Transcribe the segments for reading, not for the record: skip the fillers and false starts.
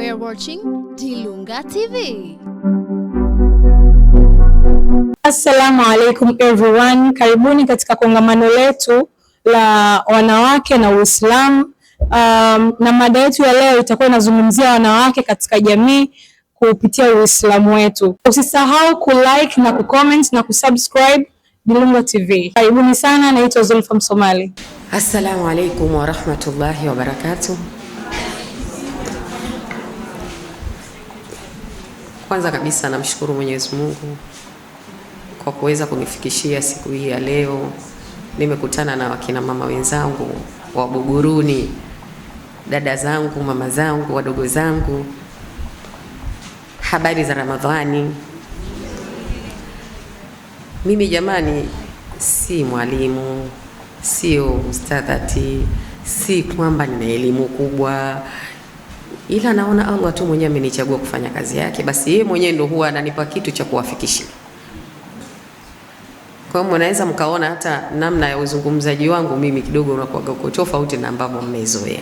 We're watching Dilunga TV. Assalamu alaikum everyone. Karibuni katika kongamano letu la wanawake na Uislamu. Na mada yetu ya leo itakuwa inazungumzia wanawake katika jamii kupitia Uislamu wetu. Usisahau kulike na kucomment na kusubscribe Dilunga TV. Karibuni sana, naitwa Zulfa Msomali. Assalamu alaikum wa rahmatullahi wa barakatuh. Kwanza kabisa namshukuru Mwenyezi Mungu kwa kuweza kunifikishia siku hii ya leo. Nimekutana na wakina mama wenzangu wa Buguruni, dada zangu, mama zangu, wadogo zangu. Habari za Ramadhani. Mimi jamani, si mwalimu, sio ustadhati, si kwamba nina elimu kubwa, ila naona Allah tu mwenyewe amenichagua kufanya kazi yake, basi yeye mwenyewe ndio huwa ananipa kitu cha kuwafikishia. Kwa hiyo mnaweza mkaona hata namna ya uzungumzaji wangu mimi kidogo unakuwa tofauti na ambavyo mmezoea.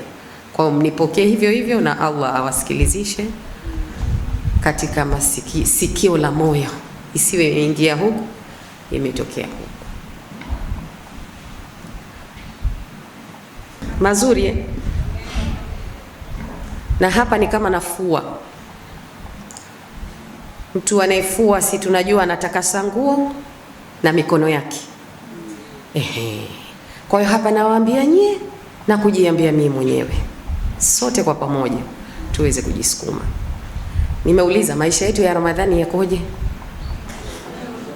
Kwa hiyo mnipokee hivyo hivyo, na Allah awasikilizishe katika sikio la moyo, isiwe imeingia huku imetokea huku. Mazuri Na hapa ni kama nafua. Mtu anayefua si tunajua anatakasa nguo na mikono yake. Kwa hiyo hapa nawaambia nyie na kujiambia mimi mwenyewe, sote kwa pamoja tuweze kujisukuma. Nimeuliza maisha yetu ya Ramadhani yakoje?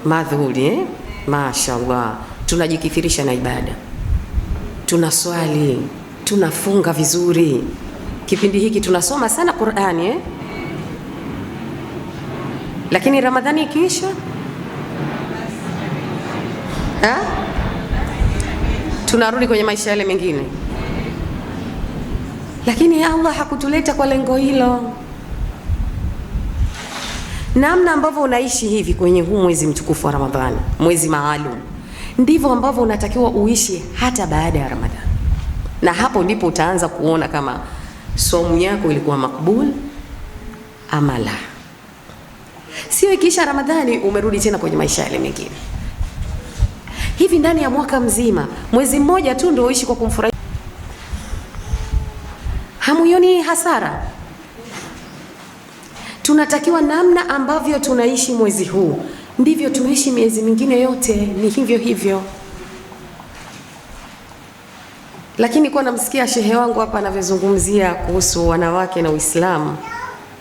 Madhuri, Mashaallah. Tunajikithirisha na ibada, tunaswali, tunafunga vizuri. Kipindi hiki tunasoma sana Qur'ani, Lakini Ramadhani ikiisha tunarudi kwenye maisha yale mengine. Lakini Allah hakutuleta kwa lengo hilo. Namna ambavyo unaishi hivi kwenye huu mwezi mtukufu wa Ramadhani, mwezi maalum, ndivyo ambavyo unatakiwa uishi hata baada ya Ramadhani. Na hapo ndipo utaanza kuona kama somu yako ilikuwa makbul ama la. Sio ikiisha Ramadhani umerudi tena kwenye maisha yale mengine. Hivi ndani ya mwaka mzima, mwezi mmoja tu ndio uishi kwa kumfurahi. Hamuioni hasara? Tunatakiwa namna ambavyo tunaishi mwezi huu ndivyo tuishi miezi mingine yote, ni hivyo hivyo. Lakini kwa namsikia shehe wangu hapa anavyozungumzia kuhusu wanawake na Uislamu,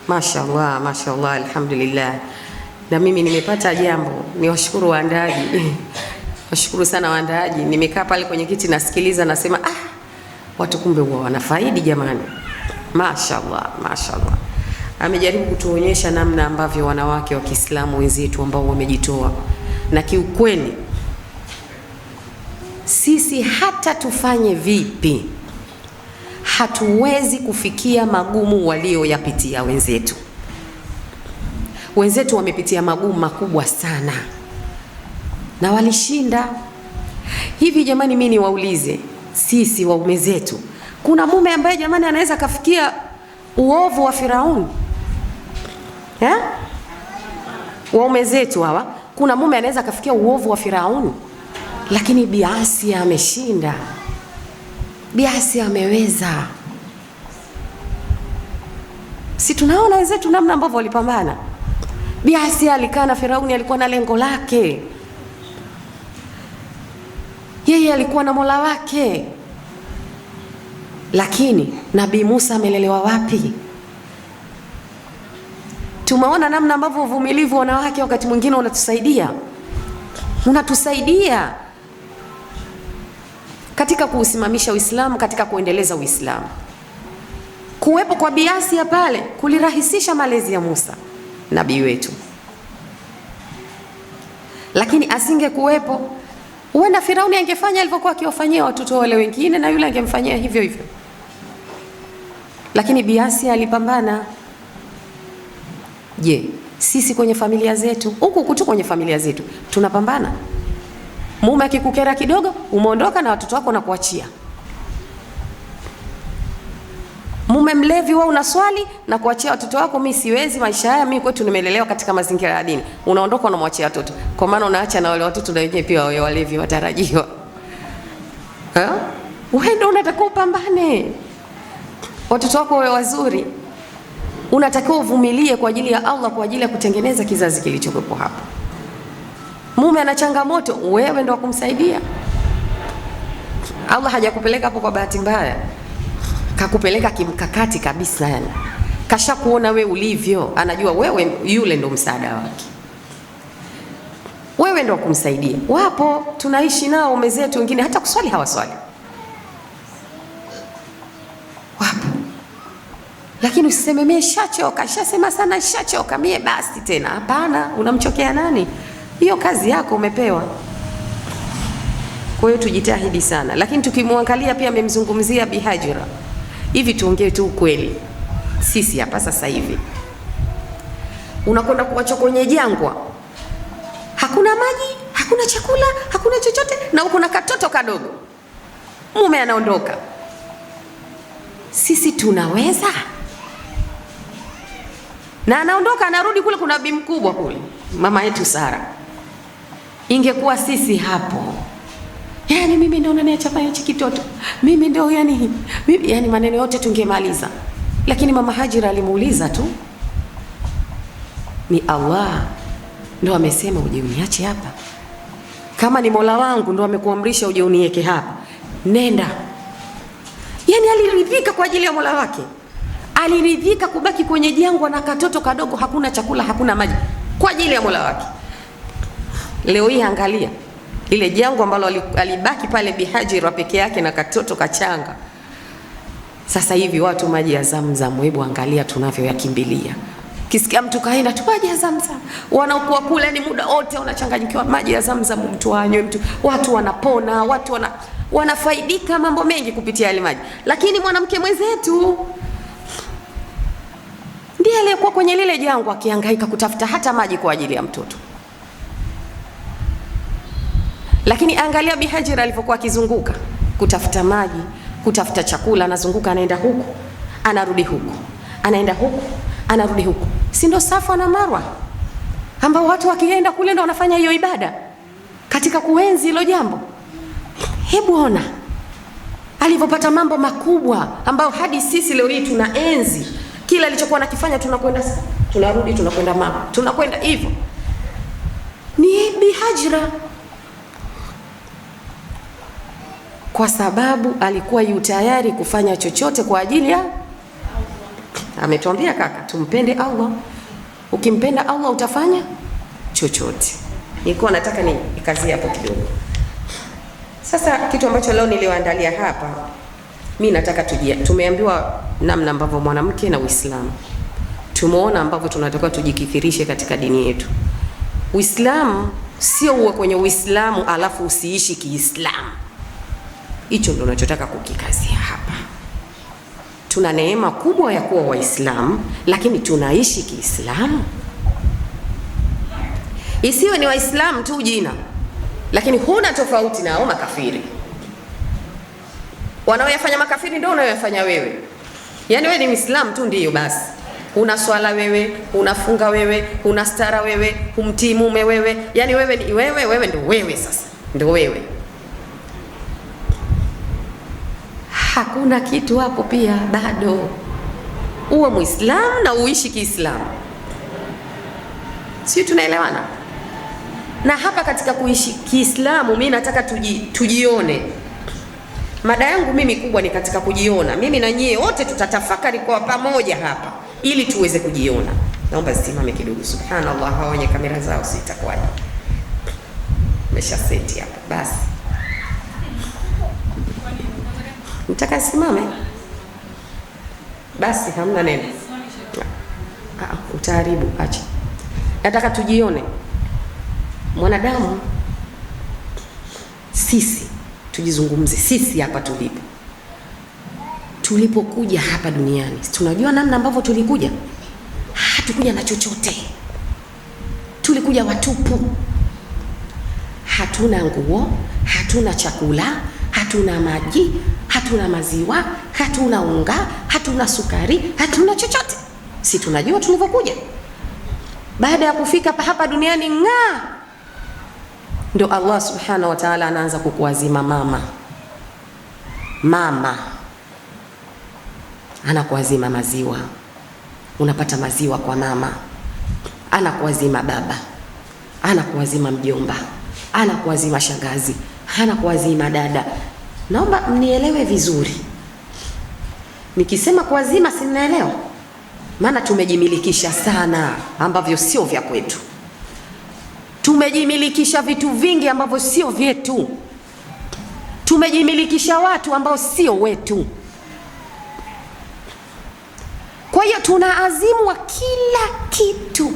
Mashaallah, Mashaallah, alhamdulillah. Na mimi nimepata jambo, niwashukuru waandaaji. Washukuru sana waandaaji. Nimekaa pale kwenye kiti nasikiliza, nasema watu kumbe huwa wanafaidi jamani. Mashaallah, Mashaallah. Amejaribu kutuonyesha namna ambavyo wanawake wa Kiislamu wenzetu ambao wamejitoa, na kiukweli sisi hata tufanye vipi hatuwezi kufikia magumu walioyapitia wenzetu. Wenzetu wamepitia magumu makubwa sana na walishinda. Hivi jamani, mimi niwaulize, sisi waume zetu, kuna mume ambaye jamani anaweza kafikia uovu wa Firauni? Waume zetu hawa, kuna mume anaweza kafikia uovu wa Firauni? Lakini Bi Asia ameshinda. Bi Asia ameweza. Si tunaona wenzetu namna ambavyo walipambana. Bi Asia alikaa na Firauni, alikuwa na lengo lake. Yeye alikuwa na Mola wake. Lakini Nabii Musa amelelewa wapi? Tumeona namna ambavyo uvumilivu wanawake wakati mwingine unatusaidia katika kuusimamisha Uislamu, katika kuendeleza Uislamu. Kuwepo kwa Bi Asia pale kulirahisisha malezi ya Musa, nabii wetu. Lakini asinge kuwepo, huenda Firauni angefanya alivyokuwa akiwafanyia watoto wale wengine, na yule angemfanyia hivyo hivyo. Lakini Bi Asia alipambana. Je, sisi kwenye familia zetu, huku tu kwenye familia zetu tunapambana? Mume akikukera kidogo, umeondoka na watoto wako na kuachia. Mume mlevi, wewe unaswali na kuachia watoto wako, mimi siwezi maisha haya, mimi kwetu nimelelewa katika mazingira ya dini. Unaondoka unamwachia watoto. Kwa maana unaacha na wale watoto na wenyewe pia wawe walevi watarajiwa. Wewe ndio unatakiwa upambane. Watoto wako wawe wazuri. Unatakiwa uvumilie kwa ajili ya Allah, kwa ajili ya kutengeneza kizazi kilichokuwepo hapa. Mume ana changamoto, wewe ndio kumsaidia. Allah hajakupeleka hapo kwa bahati mbaya. Kakupeleka kimkakati kabisa yani. Kasha kuona wewe ulivyo, anajua wewe yule ndo msaada wake. Wewe ndo kumsaidia. Wapo tunaishi nao ume zetu wengine hata kuswali hawaswali. Wapo. Lakini usiseme mimi shachoka, shasema sana shachoka mie basi tena. Hapana, unamchokea nani? Hiyo kazi yako umepewa. Kwa hiyo tujitahidi sana. Lakini tukimwangalia pia amemzungumzia Bi Hajira. Hivi tuongee tu ukweli. Sisi hapa sasa hivi unakwenda kuacha kwenye jangwa, hakuna maji, hakuna chakula, hakuna chochote, na uko na katoto kadogo, mume anaondoka. Sisi tunaweza? Na anaondoka anarudi kule, kuna bibi mkubwa kule, mama yetu Sara. Ingekuwa sisi hapo, yani mimi ndio unaniacha pale hichi kitoto, mimi ndio yani maneno yote tungemaliza. Lakini mama Hajira alimuuliza tu, ni Allah ndio amesema uje uniache hapa. Kama ni Mola wangu ndio amekuamrisha uje uniweke hapa, nenda. Yani aliridhika kwa ajili ya Mola wake. Aliridhika kubaki kwenye jangwa na katoto kadogo, hakuna chakula, hakuna maji, kwa ajili ya Mola wake. Leo hii angalia ile jangwa ambalo alibaki pale Bi Hajira peke yake na katoto kachanga. Sasa hivi watu maji ya Zamzam, hebu angalia tunavyoyakimbilia. Kisikia mtu kaenda tu maji ya Zamzam, wanaokuwa kule ni muda wote unachanganyikiwa. Maji ya Zamzam mtu anywe, mtu, watu wanapona, watu wanafaidika mambo mengi kupitia ile maji. Lakini mwanamke mwenzetu ndiye aliyekuwa kwenye lile jangwa akihangaika kutafuta hata maji kwa ajili ya mtoto. Lakini angalia Bi Hajira alipokuwa akizunguka kutafuta maji, kutafuta chakula, anazunguka, anaenda huku, anarudi huku, anaenda huku, anarudi huku. Si ndo Safa na Marwa ambao watu wakienda kule ndo wanafanya hiyo ibada katika kuenzi hilo jambo? Hebu ona alivyopata mambo makubwa ambao hadi sisi leo hii tunaenzi. Kila alichokuwa anakifanya tunakwenda, tunarudi, tunakwenda Marwa, tunakwenda hivyo. Ni Bi Hajira, kwa sababu alikuwa yu tayari kufanya chochote kwa ajili ya, ametuambia kaka, tumpende Allah. Ukimpenda Allah utafanya chochote. Nilikuwa nataka nikazie hapo kidogo. Sasa kitu ambacho leo niliwaandalia hapa, mimi nataka tumeambiwa namna ambavyo mwanamke na Uislamu, tumeona ambavyo tunatakiwa tujikithirishe katika dini yetu. Uislamu sio uwe kwenye Uislamu alafu usiishi Kiislamu. Hicho ndio tunachotaka kukikazia hapa. Tuna neema kubwa ya kuwa Waislamu, lakini tunaishi Kiislamu. Isiwe ni Waislamu tu jina, lakini huna tofauti na hao makafiri. Wanaoyafanya makafiri ndio unayoyafanya wewe. Yaani wewe ni Muislamu tu ndio basi. Una swala wewe, unafunga wewe, una stara wewe, humtii mume wewe. Yaani wewe ni wewe ndio wewe sasa. Ndio wewe. Hakuna kitu hapo pia bado. Uwe Muislamu na uishi Kiislamu. Sio, tunaelewana? Na hapa katika kuishi Kiislamu mimi nataka tujione. Mada yangu mimi kubwa ni katika kujiona. Mimi na nyie wote tutatafakari kwa pamoja hapa ili tuweze kujiona. Naomba simame kidogo. Subhanallah, hawa wenye kamera zao sitakwaje. Mesha seti hapa. Basi. Nataka simame. Basi hamna neno. Utaharibu, acha. Nataka tujione. Mwanadamu sisi tujizungumze sisi hapa tulipokuja hapa duniani. Tunajua namna ambavyo tulikuja. Hatukuja na chochote. Tulikuja watupu. Hatuna nguo, hatuna chakula, hatuna maji, hatuna maziwa, hatuna unga, hatuna sukari, hatuna chochote. Si tunajua tulivyokuja. Baada ya kufika hapa duniani ndio Allah subhanahu wa ta'ala anaanza kukuazima mama anakuazima maziwa, unapata maziwa kwa mama. Anakuazima baba, anakuazima mjomba, anakuazima shangazi, anakuazima dada. Naomba mnielewe vizuri. Nikisema kuazima, si mnaelewa? Maana tumejimilikisha sana ambavyo sio vya kwetu. Tumejimilikisha vitu vingi ambavyo sio vyetu. Tumejimilikisha watu ambao sio wetu. Kwa hiyo tunaazimwa kila kitu,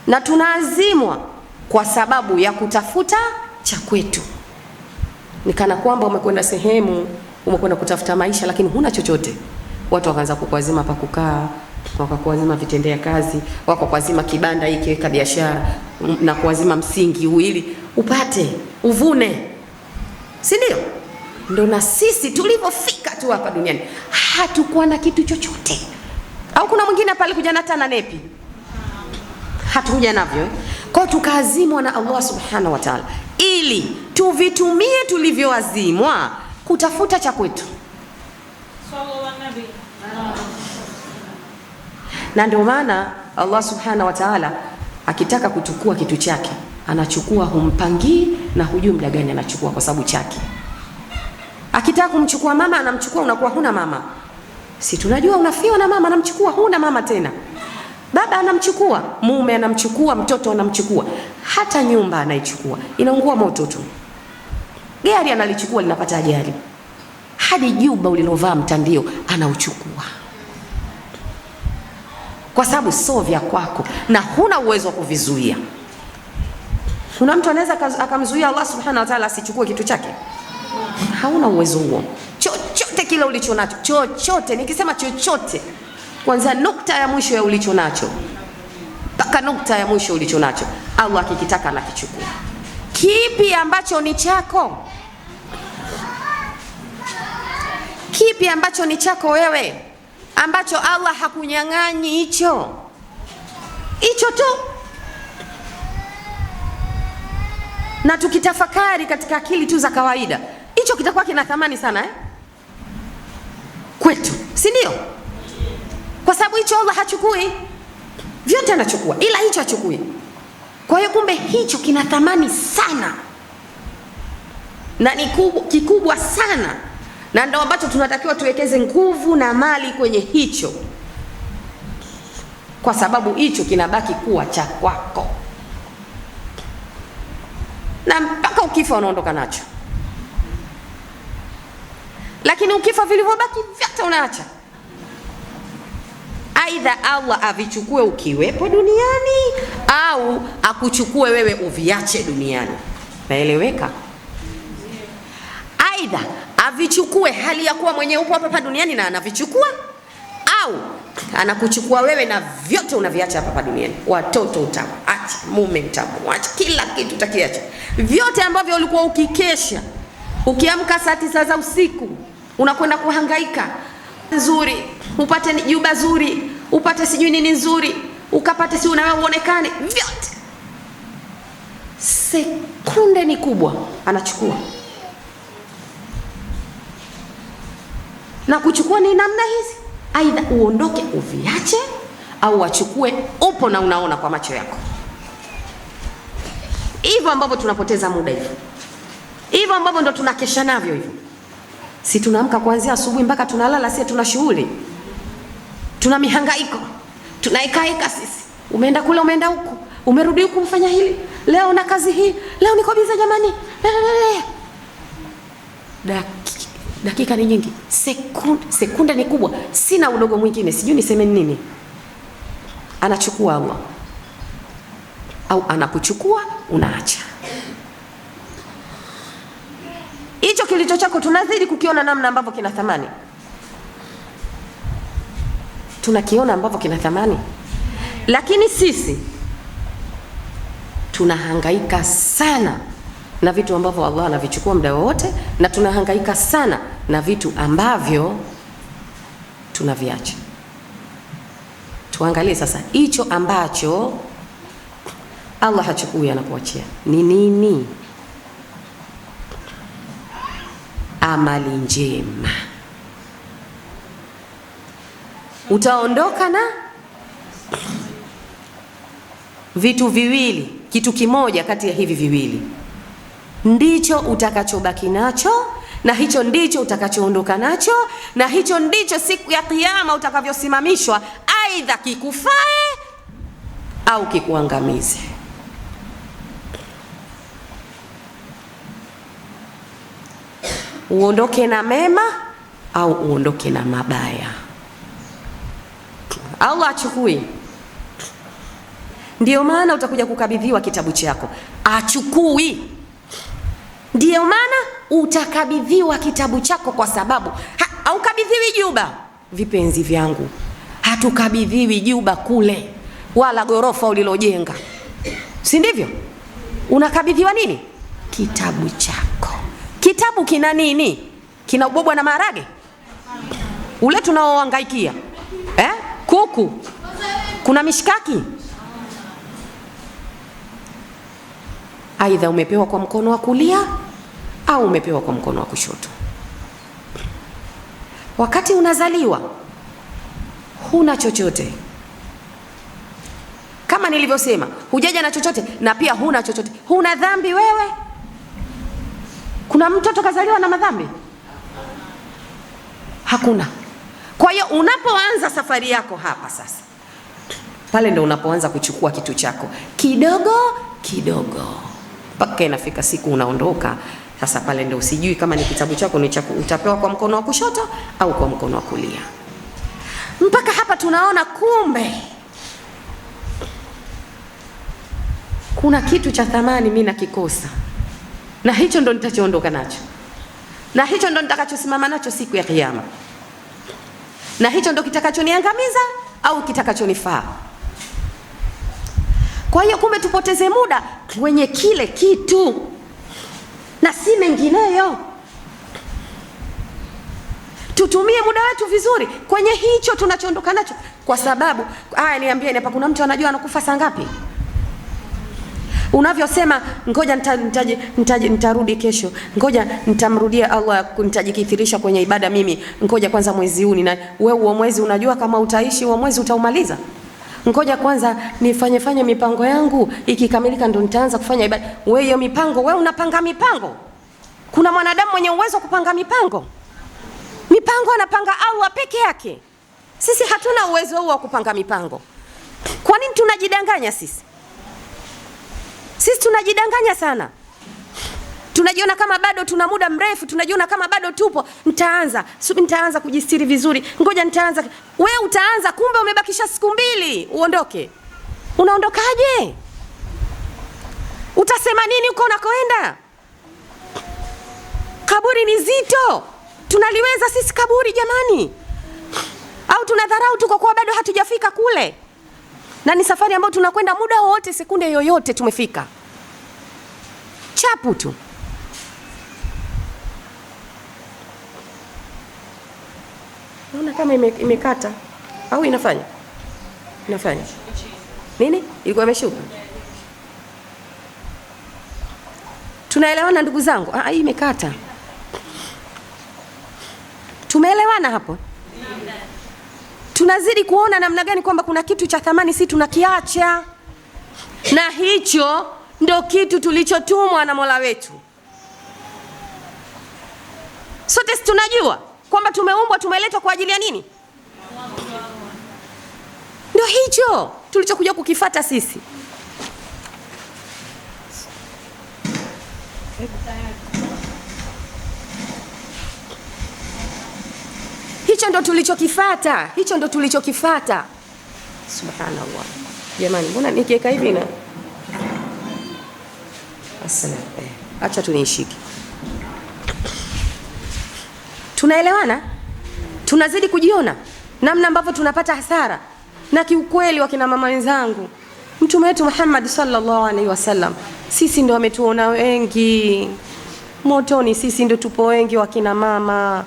na tunaazimwa kwa sababu ya kutafuta cha kwetu. Nikana kwamba umekwenda sehemu, umekwenda kutafuta maisha, lakini huna chochote. Watu wakaanza kukuazima pa kukaa, wakakuazima vitendea kazi, wakakuazima kibanda hiki weka biashara, na kuazima msingi ili upate uvune, si ndio? Ndio na sisi tulivyofika tu hapa duniani hatukuwa na kitu chochote. Au kuna mwingine hapa alikuja na tana nepi? Hatukuja navyo. Kwa tukaazimwa na Allah subhanahu wa ta'ala ili tuvitumie tulivyoazimwa kutafuta cha kwetu. Na ndio maana Allah subhanahu wa ta'ala akitaka kuchukua kitu chake anachukua, humpangii na hujui muda gani anachukua, kwa sababu chake. Akitaka kumchukua mama anamchukua, unakuwa huna mama. Si tunajua unafiwa na mama, anamchukua, huna mama tena. Baba anamchukua, mume anamchukua, mtoto anamchukua, hata nyumba anaichukua, inaungua moto tu. Gari analichukua, linapata ajali. Hadi juba ulilovaa mtandio anauchukua, kwa sababu sio vya kwako na huna uwezo wa kuvizuia. Kuna mtu anaweza akamzuia Allah subhanahu wa ta'ala asichukue kitu chake? Hauna uwezo huo. Chochote kile ulicho nacho, chochote, nikisema chochote, kwanza nukta ya mwisho ya ulicho nacho mpaka nukta ya mwisho ulicho nacho, Allah akikitaka anakichukua. Kipi ambacho ni chako? Kipi ambacho ni chako wewe, ambacho Allah hakunyang'anyi? Hicho tu. Na tukitafakari katika akili tu za kawaida, hicho kitakuwa kina thamani sana kwetu, si ndio? Kwa sababu hicho Allah hachukui, vyote anachukua, ila hicho hachukui. Kwa hiyo kumbe hicho kina thamani sana na ni kikubwa sana, na ndio ambacho tunatakiwa tuwekeze nguvu na mali kwenye hicho, kwa sababu hicho kinabaki kuwa cha kwako, na mpaka ukifa unaondoka nacho. Lakini ukifa vilivyobaki vyote unaacha. Aidha Allah avichukue ukiwepo duniani, au akuchukue wewe uviache duniani. Naeleweka? Aidha avichukue hali ya kuwa mwenye upo hapa duniani na anavichukua, au anakuchukua wewe na vyote unaviacha hapa duniani. Watoto utawaacha, mume utamwacha, kila kitu utakiacha. Vyote ambavyo ulikuwa ukikesha, ukiamka saa 9 za usiku unakwenda kuhangaika nzuri, upate juba zuri, upate sijui nini nzuri, ukapate si unawe uonekane, vyote sekunde ni kubwa anachukua. Na kuchukua ni namna hizi, aidha uondoke uviache, au achukue upo na unaona kwa macho yako. Hivyo ambavyo tunapoteza muda hivyo, hivyo ambavyo ndo tunakesha navyo hivyo. Si tunaamka kuanzia asubuhi mpaka tunalala, si tuna shughuli, tuna mihangaiko, tunaikaika sisi. Umeenda kule, umeenda huku, umerudi huku, mfanya hili leo na kazi hii, leo niko biza jamani. Dakika ni nyingi, sekunde ni kubwa, sina udogo mwingine, sijui niseme nini. Anachukua Allah, au anakuchukua unaacha. Hicho kilicho chako tunazidi kukiona namna ambavyo kina thamani. Tunakiona ambavyo kina thamani. Lakini sisi tunahangaika sana na vitu ambavyo Allah anavichukua muda wote, na tunahangaika sana na vitu ambavyo tunaviacha. Tuangalie sasa hicho ambacho Allah hachukui anapoachia ni nini? Amali njema. Utaondoka na vitu viwili, kitu kimoja kati ya hivi viwili ndicho utakachobaki nacho, na hicho ndicho utakachoondoka nacho, na hicho ndicho siku ya Kiyama utakavyosimamishwa, aidha kikufae au kikuangamize. Uondoke na mema au uondoke na mabaya. Allah achukui. Ndio maana utakuja kukabidhiwa kitabu chako. Achukui. Ndio maana utakabidhiwa kitabu chako, kwa sababu haukabidhiwi juba. Vipenzi vyangu, hatukabidhiwi juba kule wala gorofa ulilojenga, si ndivyo? Unakabidhiwa nini? Kitabu chako. Kitabu kina nini? Kina ubobwa na maharage ule tunaohangaikia, kuku, kuna mishkaki. Aidha umepewa kwa mkono wa kulia au umepewa kwa mkono wa kushoto. Wakati unazaliwa huna chochote, kama nilivyosema, hujaja na chochote na pia huna chochote. Huna dhambi wewe. Kuna mtoto kazaliwa na madhambi? Hakuna. Kwa hiyo unapoanza safari yako hapa sasa, pale ndo unapoanza kuchukua kitu chako kidogo kidogo mpaka inafika siku unaondoka. Sasa pale ndo usijui kama ni kitabu chako ni chako utapewa kwa mkono wa kushoto au kwa mkono wa kulia. Mpaka hapa tunaona kumbe kuna kitu cha thamani mimi nakikosa, na hicho ndo nitachoondoka nacho, na hicho ndo nitakachosimama nacho siku ya Kiyama, na hicho ndo kitakachoniangamiza au kitakachonifaa. Kwa hiyo kumbe tupoteze muda kwenye kile kitu na si mengineyo. Tutumie muda wetu vizuri kwenye hicho tunachoondoka nacho, kwa sababu niambieni hapa, kuna mtu anajua anakufa saa ngapi? Unavyosema ngoja nitarudi kesho, ngoja nitamrudia Allah, nitajikithirisha kwenye ibada mimi, ngoja kwanza mwezi huu, na wewe huo mwezi unajua kama utaishi huo mwezi utaumaliza? Ngoja kwanza nifanye mipango yangu, ikikamilika ndo nitaanza kufanya ibada. Wewe hiyo mipango, wewe unapanga mipango? Kuna mwanadamu mwenye uwezo kupanga mipango? Mipango anapanga Allah peke yake. Sisi hatuna uwezo huo wa kupanga mipango. Kwa nini tunajidanganya sisi? Sisi tunajidanganya sana. Tunajiona kama bado tuna muda mrefu, tunajiona kama bado tupo. Nitaanza kujistiri vizuri, ngoja nitaanza. Wewe utaanza, kumbe umebakisha siku 2 uondoke. Unaondokaje? Utasema nini uko unakoenda? Kaburi ni zito. Tunaliweza sisi kaburi jamani? Au tunadharau tu kwa kuwa bado hatujafika kule? Na ni safari ambayo tunakwenda muda wote, sekunde yoyote tumefika. Chapu tu. Naona kama imekata au inafanya? Inafanya. Nini? Ilikuwa imeshuka. Tunaelewana ndugu zangu? Hii imekata. Tumeelewana hapo? Tunazidi kuona namna gani kwamba kuna kitu cha thamani si tunakiacha. Na hicho ndo kitu tulichotumwa na Mola wetu. Sote tunajua kwamba tumeumbwa, tumeletwa kwa ajili ya nini? Ndio hicho tulichokuja kukifata sisi. Hicho ndo tulichokifata, hicho ndo tulichokifata. Subhanallah. Jamani, mbona nikiweka hivi na asante. Acha tunishike. Tunaelewana? Tunazidi kujiona namna ambavyo tunapata hasara. Na kiukweli wakina mama wenzangu, Mtume wetu Muhammad sallallahu alaihi wasallam, sisi ndo ametuona wengi motoni, sisi ndo tupo wengi wakina mama.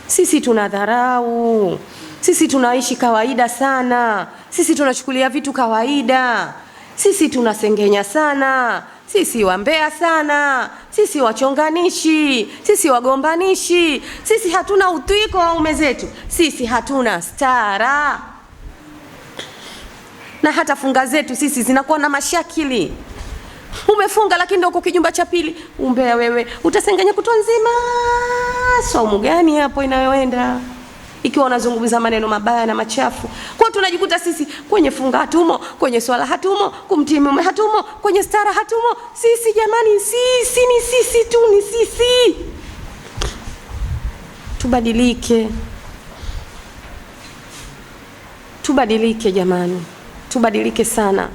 Sisi tunadharau. Sisi tunaishi kawaida sana. Sisi tunachukulia vitu kawaida. Sisi tunasengenya sana. Sisi wambea sana. Sisi wachonganishi. Sisi wagombanishi. Sisi hatuna utii kwa waume zetu. Sisi hatuna stara. Na hata funga zetu sisi zinakuwa na mashakili. Umefunga lakini ndio uko kijumba cha pili. Umbea wewe. Utasengenya kutwa nzima. Saumu gani hapo inayoenda? Ikiwa unazungumza maneno mabaya na machafu. Kwa tunajikuta sisi kwenye funga hatumo, kwenye swala hatumo, kumtii mume hatumo, kwenye stara hatumo. Sisi jamani, sisi ni sisi tu, ni sisi. Tubadilike. Tubadilike jamani. Tubadilike sana.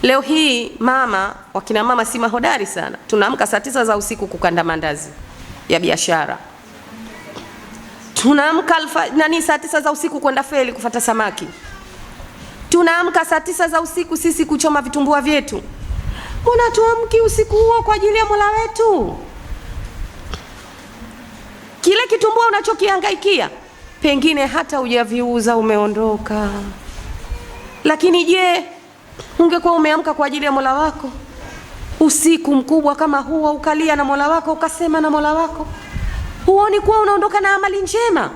Leo hii wakina mama si mahodari sana. Tunaamka saa 9 za usiku kukanda mandazi ya biashara. Tunaamka saa 9 za usiku kwenda feli kufuata samaki. Tunaamka saa 9 za usiku sisi kuchoma vitumbua vyetu. Mbona tuamki usiku huo kwa ajili ya Mola wetu? Kile kitumbua unachokihangaikia pengine hata hujaviuza, umeondoka. Lakini je, ungekuwa umeamka kwa ajili ya Mola wako usiku mkubwa kama huo, ukalia na Mola wako, ukasema na Mola wako, huoni kuwa unaondoka na amali njema?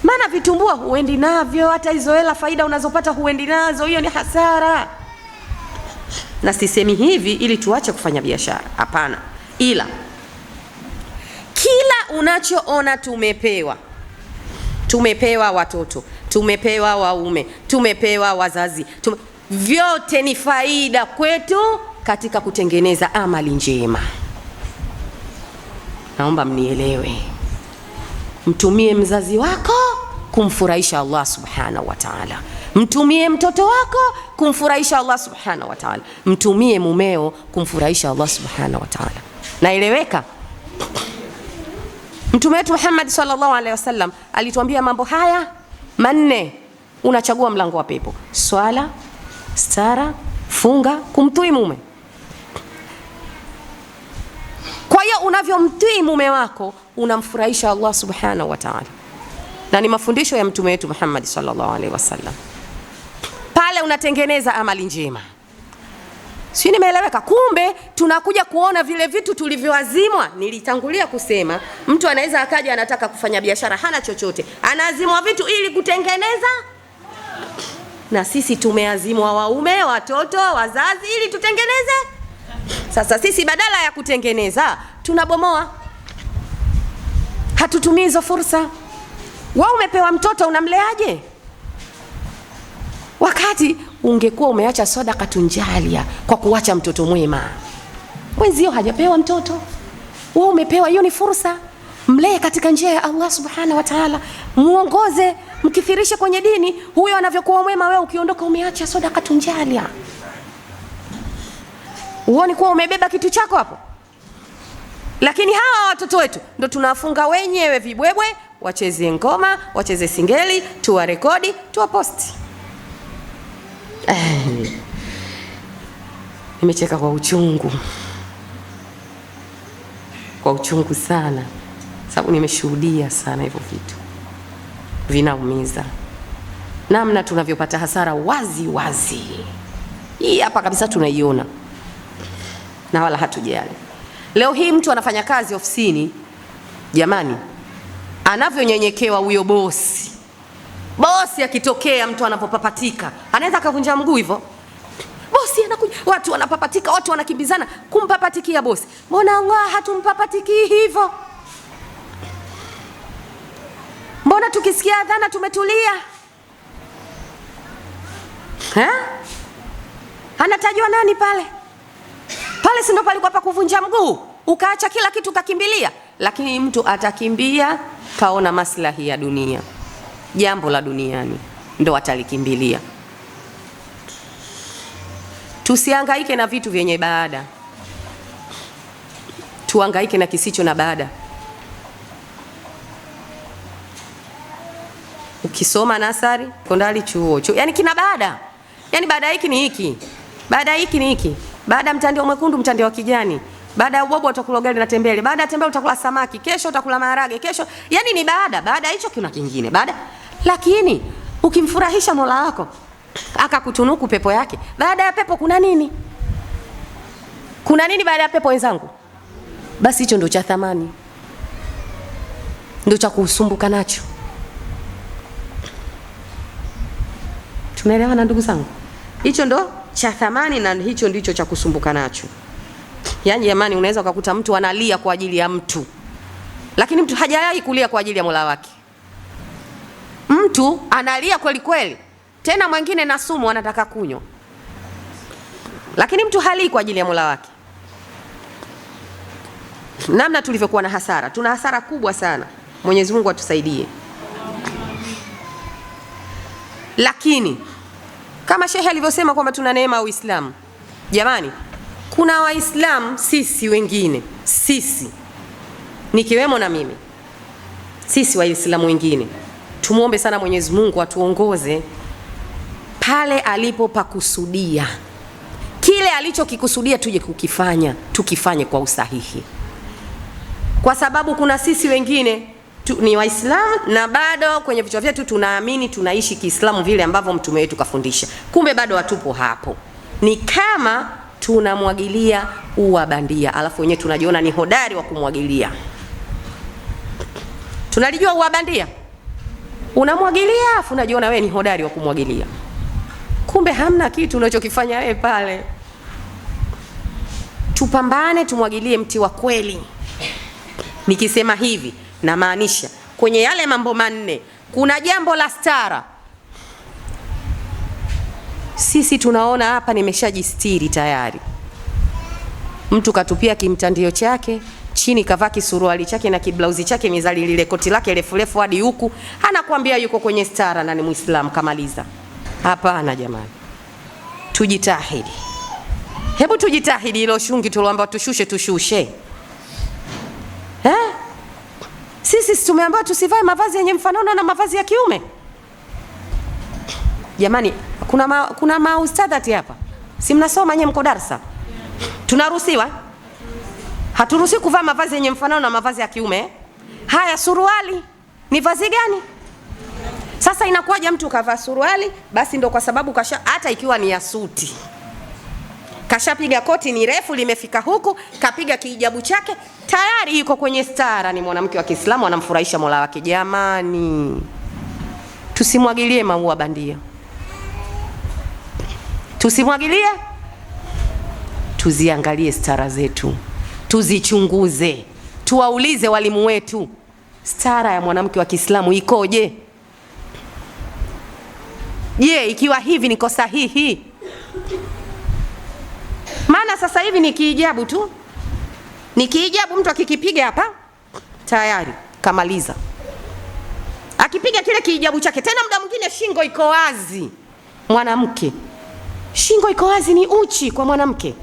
Maana vitumbua huendi navyo, hata hizo hela faida unazopata huendi nazo, hiyo ni hasara. Na sisemi hivi ili tuache kufanya biashara, hapana. Ila kila unachoona tumepewa watoto, tumepewa waume, tumepewa wazazi, vyote ni faida kwetu katika kutengeneza amali njema. Naomba mnielewe. Mtumie mzazi wako kumfurahisha Allah subhanahu wa ta'ala. Mtumie mtoto wako kumfurahisha Allah subhanahu wa ta'ala. Mtumie mumeo kumfurahisha Allah subhanahu wa ta'ala. Naeleweka? Mtume wetu Muhammad sallallahu alaihi wasallam alituambia mambo haya 4. Unachagua mlango wa pepo: swala, stara, funga, kumtii mume. Kwa hiyo unavyomtii mume wako unamfurahisha Allah subhanahu wa ta'ala. Na ni mafundisho ya mtume wetu Muhammad sallallahu alaihi wasallam. Pale unatengeneza amali njema. Si nimeeleweka? Kumbe tunakuja kuona vile vitu tulivyoazimwa. Nilitangulia kusema mtu anaweza akaja anataka kufanya biashara, hana chochote, anaazimwa vitu ili kutengeneza. Na sisi tumeazimwa waume, watoto, wazazi ili tutengeneze. Sasa sisi badala ya kutengeneza tunabomoa. Hatutumii hizo fursa. Wewe umepewa mtoto, unamleaje? Wakati ungekuwa umeacha sadaqatun jalia kwa kuacha mtoto mwema. Mwenzio hajapewa mtoto, wewe umepewa, hiyo ni fursa. Mlee katika njia ya Allah subhanahu wa ta'ala, muongoze, mkithirishe kwenye dini. Huyo anavyokuwa mwema, wewe ukiondoka umeacha sadaqatun jalia. Uone kuwa umebeba kitu chako hapo. Lakini hawa watoto wetu ndo tunafunga wenyewe vibwebwe, wacheze ngoma, wacheze singeli, tuwarekodi, tuwaposti. Nimecheka kwa uchungu. Kwa uchungu sana. Sababu nimeshuhudia sana hivyo vitu. Vinaumiza. Namna tunavyopata hasara wazi wazi. Hii hapa kabisa tunaiona. Na wala hatujali. Leo hii mtu anafanya kazi ofisini, jamani, anavyonyenyekewa huyo bosi. Bosi akitokea mtu anapopapatika, anaweza kavunja mguu hivyo. Bosi anakuja, watu wanapapatika, watu wanakimbizana kumpapatikia bosi. Mbona Allah hatumpapatiki hivyo? Mbona tukisikia adhana tumetulia? Anatajwa nani pale? Pale si ndo palikuwa pa kuvunja mguu, ukaacha kila kitu kakimbilia. Lakini mtu atakimbia kaona maslahi ya dunia, jambo la duniani ndo atalikimbilia. Tusihangaike na vitu vyenye baada, tuhangaike na kisicho na baada. Ukisoma nasari, kondali, chuo, yani kina baada. Yani baada hiki ni hiki, baada hiki ni hiki, baada mtandio mwekundu, mtandio wa kijani, Baada ya ubwabwa utakula ugali na tembele, baada ya tembele utakula samaki, kesho utakula maharage, kesho. Yani ni baada ya hicho kuna kingine. Lakini ukimfurahisha Mola wako akakutunuku pepo yake, baada ya pepo kuna nini? Kuna nini baada ya pepo wenzangu? Basi hicho ndio cha thamani. Ndio cha kusumbuka nacho. Tunaelewana ndugu zangu? Hicho ndo cha thamani na hicho ndicho cha kusumbuka nacho. Yaani jamani, unaweza ukakuta mtu analia kwa ajili ya mtu, lakini mtu hajawahi kulia kwa ajili ya Mola wake. Mtu analia kweli kweli, tena mwingine na sumu anataka kunywa, lakini mtu halii kwa ajili ya Mola wake. Namna tulivyokuwa na hasara, tuna hasara kubwa sana. Mwenyezi Mungu atusaidie. Lakini kama shehe alivyosema kwamba tuna neema ya Uislamu, jamani, kuna Waislamu sisi wengine, sisi nikiwemo na mimi, sisi Waislamu wengine tumuombe sana Mwenyezi Mungu atuongoze pale alipopakusudia. Kile alichokikusudia tuje tukifanye kwa usahihi. Kwa sababu kuna sisi wengine ni Waislamu na bado kwenye vichwa vyetu tunaamini tunaishi Kiislamu vile ambavyo mtume wetu kafundisha. Kumbe bado hatupo hapo. Ni kama tunamwagilia ua bandia, alafu wenyewe tunajiona ni hodari wa kumwagilia. Tunalijua ua bandia? Unamwagilia afu unajiona wewe ni hodari wa kumwagilia. Kumbe hamna kitu unachokifanya wewe pale. Tupambane, tumwagilie mti wa kweli. Nikisema hivi na maanisha kwenye yale mambo manne kuna jambo la stara. Sisi tunaona hapa nimeshajistiri tayari. Mtu katupia kimtandio chake, chini kavaa kisuruali chake na kiblauzi chake mizali lile koti lake refu hadi huku, anakuambia yuko kwenye stara na ni Muislamu kamaliza. Hapana jamani. Tujitahidi. Hebu tujitahidi hilo shungi tuloamba tushushe. Sisi tumeambiwa tusivae mavazi yenye mfanano na mavazi ya kiume. Jamani, kuna maustadhati hapa. Si mnasoma nyewe mko darasa? Tunaruhusiwa? Haturuhusiwi kuvaa mavazi yenye mfanano na mavazi ya kiume. Haya, suruali ni vazi gani? Sasa inakuwaje mtu kavaa suruali? Basi ndo kwa sababu hata ikiwa ni ya suti, kashapiga koti ni refu limefika huku, kapiga kihijabu chake, tayari yuko kwenye stara, ni mwanamke wa Kiislamu anamfurahisha Mola wake. Jamani, tusimwagilie maua bandia. Tusimwagilie, tuziangalie stara zetu, tuzichunguze, tuwaulize walimu wetu, stara ya mwanamke wa Kiislamu ikoje? Je, ikiwa hivi niko sahihi? Maana sasa hivi ni kihijabu tu. Ni kihijabu mtu akikipiga hapa tayari kamaliza. Akipiga kile kihijabu chake tena muda mwingine shingo iko wazi. Mwanamke shingo iko wazi, ni uchi kwa mwanamke.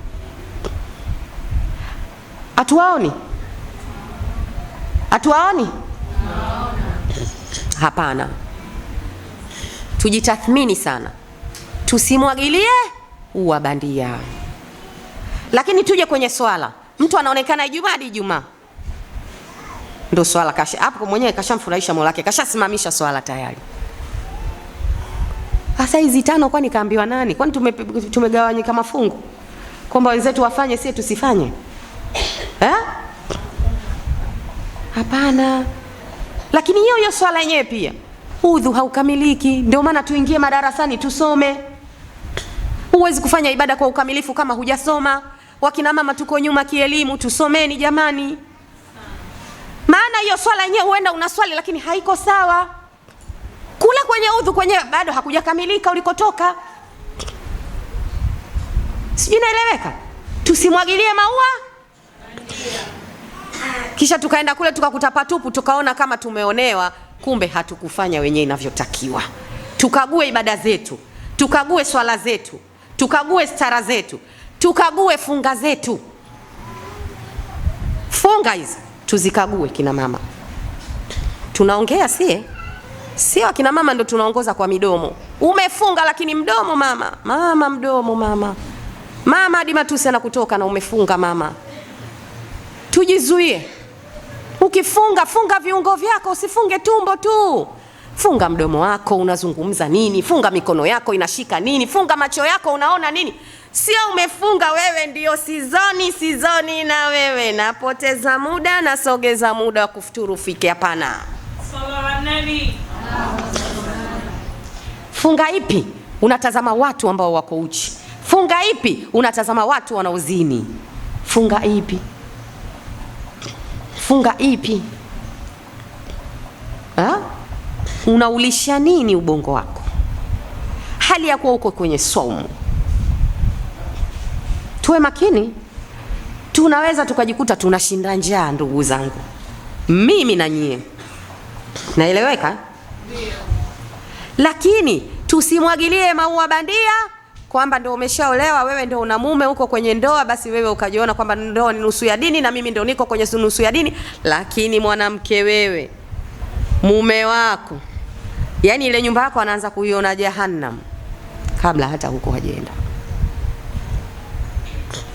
Atuwaoni? Hapana. Tujitathmini sana. Tusimwagilie ua bandia. Lakini tuje kwenye swala. Mtu anaonekana Ijumaa hadi Ijumaa. Ndio swala hapo mwenyewe kashamfurahisha Mola wake, kashasimamisha swala tayari. Sasa hizi 5 kwani kaambiwa nani? Kwani tumegawanyika mafungu? Kwamba wenzetu wafanye sisi tusifanye? Hapana. Lakini hiyo swala yenyewe pia udhu haukamiliki. Ndio maana tuingie madarasani tusome. Huwezi kufanya ibada kwa ukamilifu kama hujasoma. Wakina mama tuko nyuma kielimu, tusomeni jamani. Maana hiyo swala yenyewe huenda unaswali lakini haiko sawa. Kule kwenye udhu kwenye bado hakujakamilika ulikotoka. Sijui naeleweka? Tusimwagilie maua. Kisha tukaenda kule tukakuta patupu, tukaona kama tumeonewa, kumbe hatukufanya wenyewe inavyotakiwa. Tukague ibada zetu, tukague swala zetu, tukague stara zetu, tukague funga zetu. Funga hizi tuzikague kina mama. Tunaongea sio kina mama ndo tunaongoza kwa midomo. Umefunga lakini mdomo mama mdomo mama hadi matusi anakutoka na umefunga mama. tujizuie. Funga viungo vyako, usifunge tumbo tu. Funga mdomo wako, unazungumza nini? Funga mikono yako, inashika nini? Funga macho yako, unaona nini? Sio umefunga wewe ndio sizoni na wewe napoteza muda, nasogeza muda wa kufuturu fike. Hapana. Funga ipi? Unatazama watu ambao wako uchi. Funga ipi? Unatazama watu wanaozini. Funga ipi? Funga ipi? Unaulisha nini ubongo wako hali ya kuwa uko kwenye saumu? Tuwe makini. Tunaweza tukajikuta tunashinda njaa, ndugu zangu, mimi na nyie. Naeleweka? Ndio. Lakini tusimwagilie maua bandia kwamba ndio umeshaolewa, wewe ndio una mume huko kwenye ndoa, basi wewe ukajiona kwamba ndoa ni nusu ya dini na mimi ndio niko kwenye nusu ya dini. Lakini mwanamke, wewe mume wako, yani ile nyumba yako anaanza kuiona jahannam kabla hata huko hajaenda.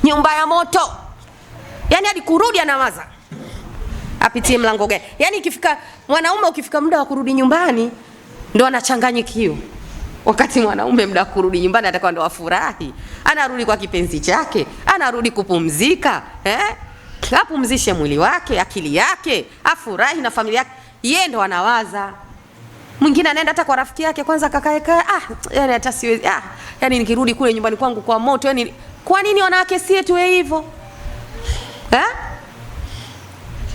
Nyumba ya moto. Yani hadi kurudi anawaza apitie mlango gani. Yani ikifika mwanaume, ukifika muda wa kurudi nyumbani ndo anachanganyikiwa. Wakati mwanaume muda wa kurudi nyumbani atakuwa ndo afurahi. Anarudi kwa kipenzi chake, anarudi kupumzika, apumzishe mwili wake, akili yake, afurahi na familia yake. Yeye ndo anawaza. Mwingine anaenda hata kwa rafiki yake kwanza kakae, yani hata siwezi, yani nikirudi kule nyumbani kwangu kwa moto. Yani kwa nini wanawake sie tuwe hivyo?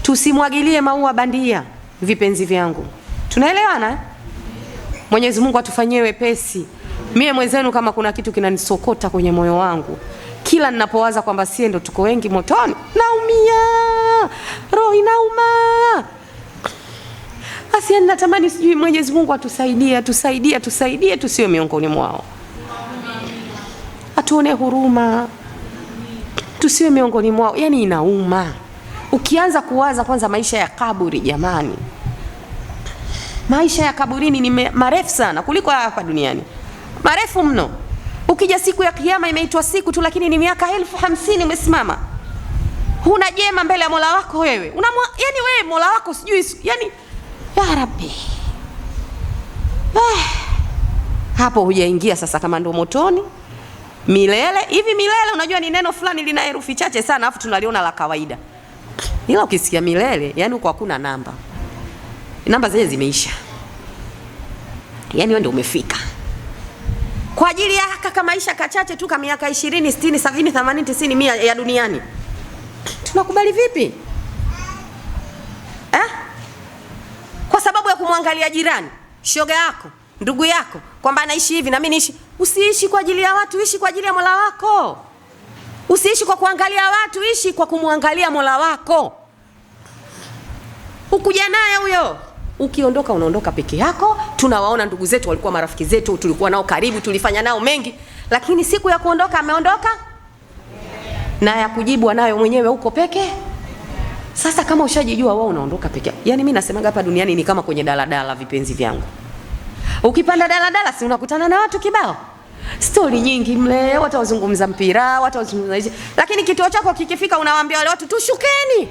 Tusimwagilie maua bandia, vipenzi vyangu. Tunaelewana? Mwenyezi Mungu atufanyie wepesi. Mie mwenzenu, kama kuna kitu kinanisokota kwenye moyo wangu kila ninapowaza kwamba sie ndo tuko wengi motoni, naumia, roho inauma. Basi natamani sijui Mwenyezi Mungu atusaidie tusiwe miongoni mwao. Atuone huruma, tusiwe miongoni mwao. Yani inauma ukianza kuwaza kwanza maisha ya kaburi. Jamani, maisha ya kaburini ni marefu sana kuliko hapa duniani, marefu mno. Ukija siku ya kiyama imeitwa siku tu, lakini ni miaka 1050 umesimama. Huna jema mbele ya Mola wako wewe. Yani wewe Mola wako sijui, yani ya Rabbi. Hapo hujaingia sasa kama ndo motoni milele. Hivi milele unajua ni neno fulani lina herufi chache sana, afu tunaliona la kawaida. Ila ukisikia milele, yani huko hakuna namba. Namba zile zimeisha. Yani wewe ndio umefika. Kwa ajili ya haka maisha kachache tu kama miaka 20, 60, 70, 80, 90, 100 ya duniani. Tunakubali vipi? Kwa sababu ya kumwangalia jirani, shoga yako, ndugu yako, kwamba anaishi hivi na mimi niishi. Usiishi kwa ajili ya watu, ishi kwa ajili ya Mola wako. Usiishi kwa kuangalia watu, ishi kwa kumwangalia Mola wako. Ukuja naye huyo, ukiondoka unaondoka peke yako. Tunawaona ndugu zetu walikuwa marafiki zetu, tulikuwa nao karibu, tulifanya nao mengi, lakini siku ya kuondoka ameondoka na ya kujibu anayo mwenyewe huko peke. Sasa kama ushajijua wewe unaondoka peke yako. Yani mimi nasemaga hapa duniani ni kama kwenye daladala, vipenzi vyangu. Ukipanda daladala si unakutana na watu kibao. Story nyingi mle, watu wazungumza mpira, watu wazungumza hizi. Lakini kituo chako kikifika unawaambia wale watu tushukeni.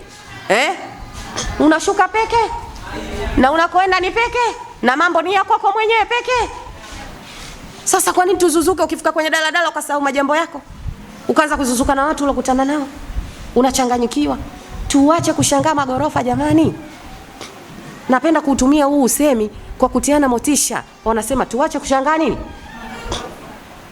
Unashuka peke. Na unakoenda ni peke. Na mambo ni yako kwa mwenyewe peke. Sasa kwa nini tuzuzuke ukifika kwenye daladala ukasahau majambo yako? Ukaanza kuzuzuka na watu ulokutana nao. Unachanganyikiwa. Tuache kushangaa magorofa jamani. Napenda kuutumia huu usemi kwa kutiana motisha. Wanasema tuache kushangaa nini?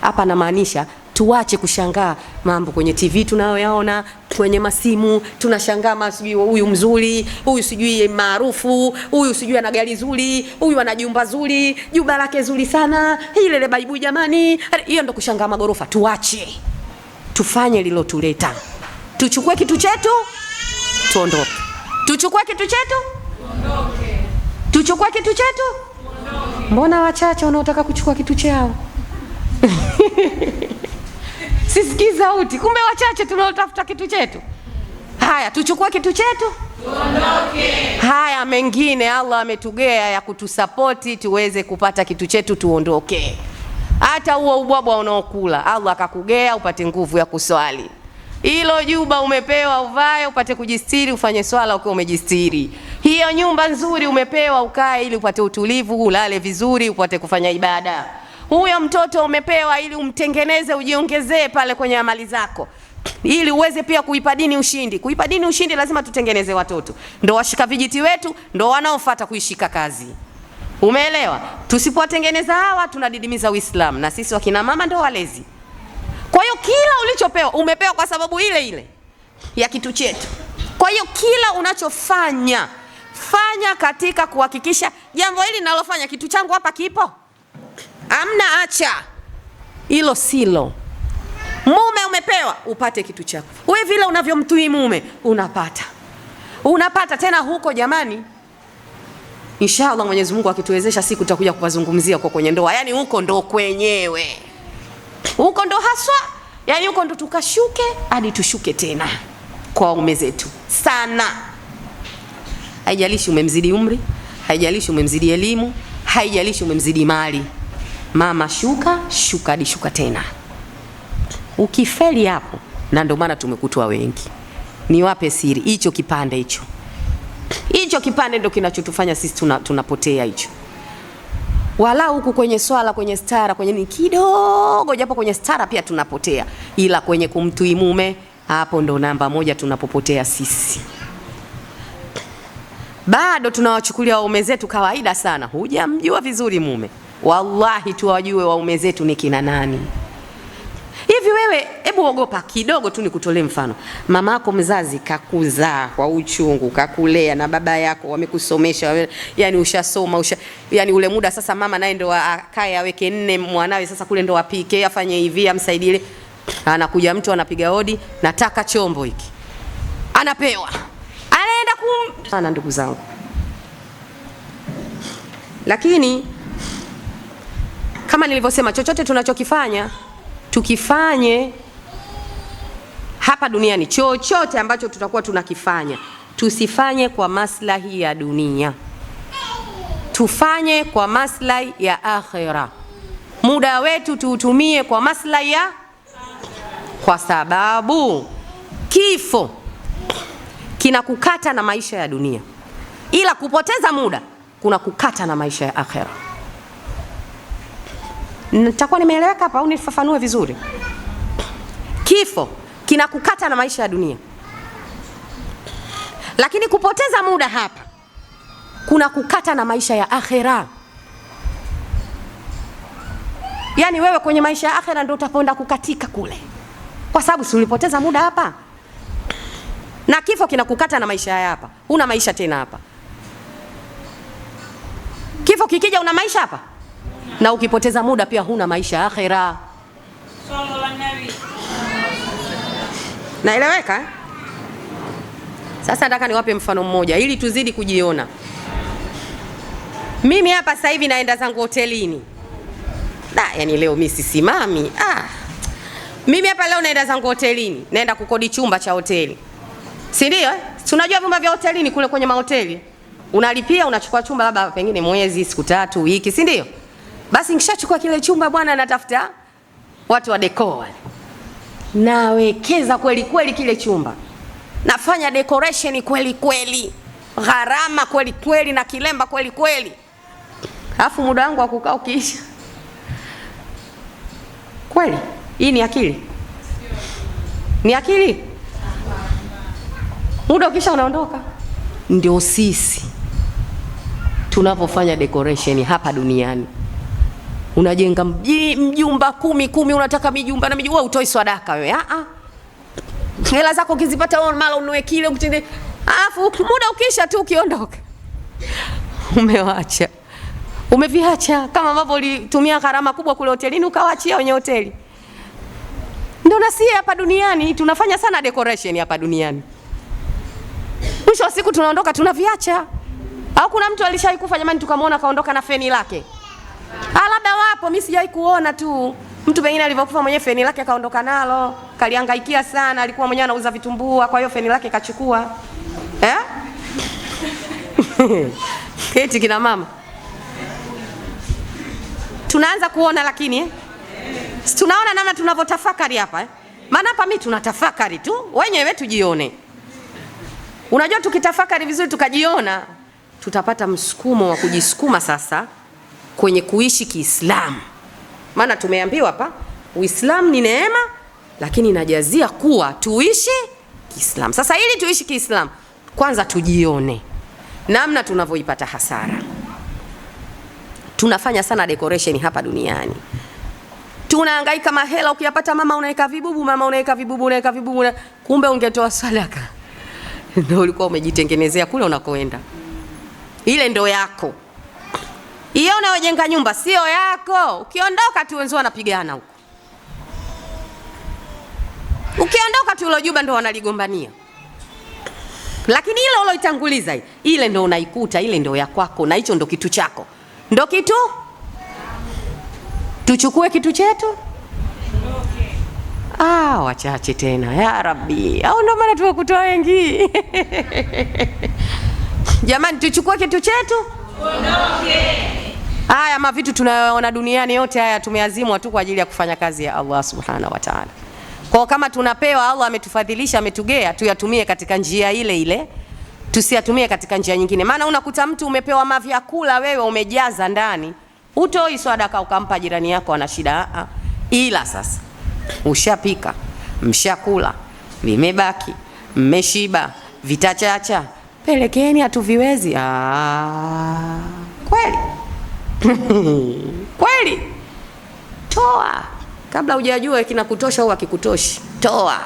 Hapa namaanisha tuache kushangaa mambo kwenye TV tunayoyaona, kwenye masimu. Tunashangaa sijui huyu mzuri, huyu sijui maarufu, huyu sijui ana gari zuri, huyu ana jumba zuri, jumba lake zuri sana, ile baibu jamani. Hiyo ndo kushangaa magorofa. Tuache. Tufanye lilotuleta. Tuchukue kitu chetu, tuondoke. Tuchukue kitu chetu, tuondoke. Tuchukue kitu chetu, tuondoke. Mbona wachache wanaotaka kuchukua kitu chao? Sisikii sauti. Kumbe wachache tunaotafuta kitu chetu. Haya, tuchukue kitu chetu, tuondoke. Haya mengine Allah ametugea ya kutusapoti tuweze kupata kitu chetu, tuondoke. Hata huo ubwabwa unaokula Allah akakugea upate nguvu ya kuswali. Hilo juba umepewa uvae upate kujistiri, ufanye swala ukiwa umejistiri. Hiyo nyumba nzuri umepewa ukae ili upate utulivu, ulale vizuri, upate kufanya ibada. Huyo mtoto umepewa ili umtengeneze, ujiongezee pale kwenye amali zako, ili uweze pia kuipa dini ushindi. Kuipa dini ushindi lazima tutengeneze watoto. Ndio washika vijiti wetu, ndio wanaofuata kuishika kazi. Umeelewa? Tusipowatengeneza hawa tunadidimiza Uislamu, na sisi wakina mama ndio walezi. Kwa hiyo kila ulichopewa umepewa kwa sababu ile ile ya kitu chetu. Kwa hiyo kila unachofanya fanya katika kuhakikisha jambo hili ninalofanya kitu changu hapa kipo. Amna acha. Hilo silo. Mume umepewa upate kitu chako. Wewe vile unavyomtui mume unapata. Unapata tena huko jamani. Inshallah Mwenyezi Mungu akituwezesha siku tutakuja kuwazungumzia kwa kwenye ndoa. Yaani huko ndo kwenyewe. Huko ndo haswa. Yaani huko ndo tukashuke hadi tushuke tena kwa waume zetu. Sana. Haijalishi umemzidi umri, haijalishi umemzidi elimu, haijalishi umemzidi mali. Mama shuka hadi shuka tena. Ukifeli hapo, na ndio maana tumekutwa wengi. Niwape siri, hicho kipande hicho. Hicho kipande ndio kinachotufanya sisi tunapotea hicho. Wala huku kwenye swala, kwenye stara, kwenye ni kidogo, japo kwenye stara pia tunapotea. Ila kwenye kumtui mume, hapo ndo namba moja tunapopotea sisi. Bado tunawachukulia waume zetu kawaida sana. Hujamjua vizuri mume. Wallahi tuwajue waume zetu ni kina nani. Hivi wewe, hebu ogopa kidogo tu nikutolee mfano. Mama yako mzazi kakuzaa kwa uchungu, kakulea, na baba yako wamekusomesha, yani ushasoma, yani ule muda sasa mama naye ndo akae aweke nne mwanawe, sasa kule ndo apike, afanye hivi, amsaidie. Anakuja mtu anapiga hodi, nataka chombo hiki. Anapewa. Anaenda sana ndugu zangu. Lakini kama nilivyosema, chochote tunachokifanya tukifanye hapa duniani, chochote ambacho tutakuwa tunakifanya, tusifanye kwa maslahi ya dunia. Tufanye kwa maslahi ya akhera. Muda wetu tuutumie kwa maslahi ya, kwa sababu kifo kinakukata na maisha ya dunia. Ila kupoteza muda kuna kukata na maisha ya akhera. Nitakuwa nimeeleweka hapa au nifafanue vizuri? Kifo kinakukata na maisha ya dunia. Lakini kupoteza muda hapa kuna kukata na maisha ya akhera. Yaani wewe kwenye maisha ya akhera ndio utaponda kukatika kule. Kwa sababu si ulipoteza muda hapa. Na kifo kinakukata na maisha ya hapa. Una maisha tena hapa. Kifo kikija una maisha hapa. Na ukipoteza muda pia huna maisha akhera. Naeleweka? Sasa nataka niwape mfano mmoja ili tuzidi kujiona. Mimi hapa sasa hivi naenda zangu hotelini. Yani leo mimi sisimami. Mimi hapa leo naenda zangu hotelini. Naenda kukodi chumba cha hoteli. Si ndio? Tunajua vyumba vya hotelini kule kwenye mahoteli. Unalipia, unachukua chumba labda pengine mwezi, siku 3, wiki, si ndio? Basi nikishachukua kile chumba bwana, natafuta watu wa decor. Nawekeza kweli kweli kile chumba. Nafanya decoration kweli kweli. Gharama kweli kweli na kilemba kweli kweli. Alafu muda wangu wa kukaa ukiisha. Kweli? Hii ni akili? Ni akili? Muda ukisha unaondoka. Ndio sisi tunapofanya decoration hapa duniani. Unajenga mjumba 10, unataka mijumba na mijumba, utoi sadaka wewe. Hela zako ukizipata wewe mara unue kile ukitende. Alafu muda ukisha tu ukiondoka. Umewacha. Umeviacha kama ambavyo ulitumia gharama kubwa kule hotelini ukawaachia wenye hoteli. Ndio na sisi hapa duniani tunafanya sana decoration hapa duniani. Mwisho wa siku tunaondoka tunaviacha. Au kuna mtu alishaikufa jamani tukamwona kaondoka na feni lake? Labda wapo, mimi sijai kuona tu. Mtu pengine alivyokufa mwenye feni lake kaondoka nalo, kalihangaikia sana, alikuwa mwenyewe anauza vitumbua, kwa hiyo feni lake kachukua. Keti kina mama. Tunaanza kuona lakini tunaona namna tunavyotafakari hapa Maana hapa mimi tunatafakari tu, wenyewe tujione. Unajua tukitafakari vizuri tukajiona, tutapata msukumo wa kujisukuma sasa kwenye kuishi Kiislamu. Maana tumeambiwa hapa Uislamu ni neema, lakini inajazia kuwa tuishi Kiislamu. Sasa ili tuishi Kiislamu, kwanza tujione namna tunavyoipata hasara. Tunafanya sana decoration hapa duniani. Tunahangaika mahela, ukiyapata mama unaweka vibubu, mama unaweka vibubu, unaweka vibubu. Kumbe ungetoa sadaka. Ndio ulikuwa umejitengenezea kule unakoenda. Ile ndo yako. Hiyo unaojenga nyumba sio yako. Ukiondoka tu wenzao wanapigana huko. Ukiondoka tu ulojuba ndo wanaligombania. Lakini ile uloitanguliza ile ndo unaikuta, ile ndo ya kwako na hicho ndo kitu chako. Ndo kitu? Tuchukue kitu chetu? Wachache tena ya Rabbi. Au ndo maana tuwakutoa wengi. Jamani, tuchukue kitu chetu? Haya mavitu tunayoona duniani yote haya tumeazimwa tu kwa ajili ya kufanya kazi ya Allah Subhanahu wa Ta'ala. Kwa kama tunapewa, Allah ametufadhilisha, ametugea, tuyatumie katika njia ile ile. Tusiyatumie katika njia nyingine. Maana unakuta mtu umepewa mavyakula, wewe umejaza ndani, utoi sadaka ukampa jirani yako ana shida. Ila sasa ushapika, mshakula, vimebaki, mmeshiba, vitachacha, pelekeni, hatuviwezi. Kweli? Kweli? Toa. Kabla hujajua kinakutosha au hakikutoshi, toa.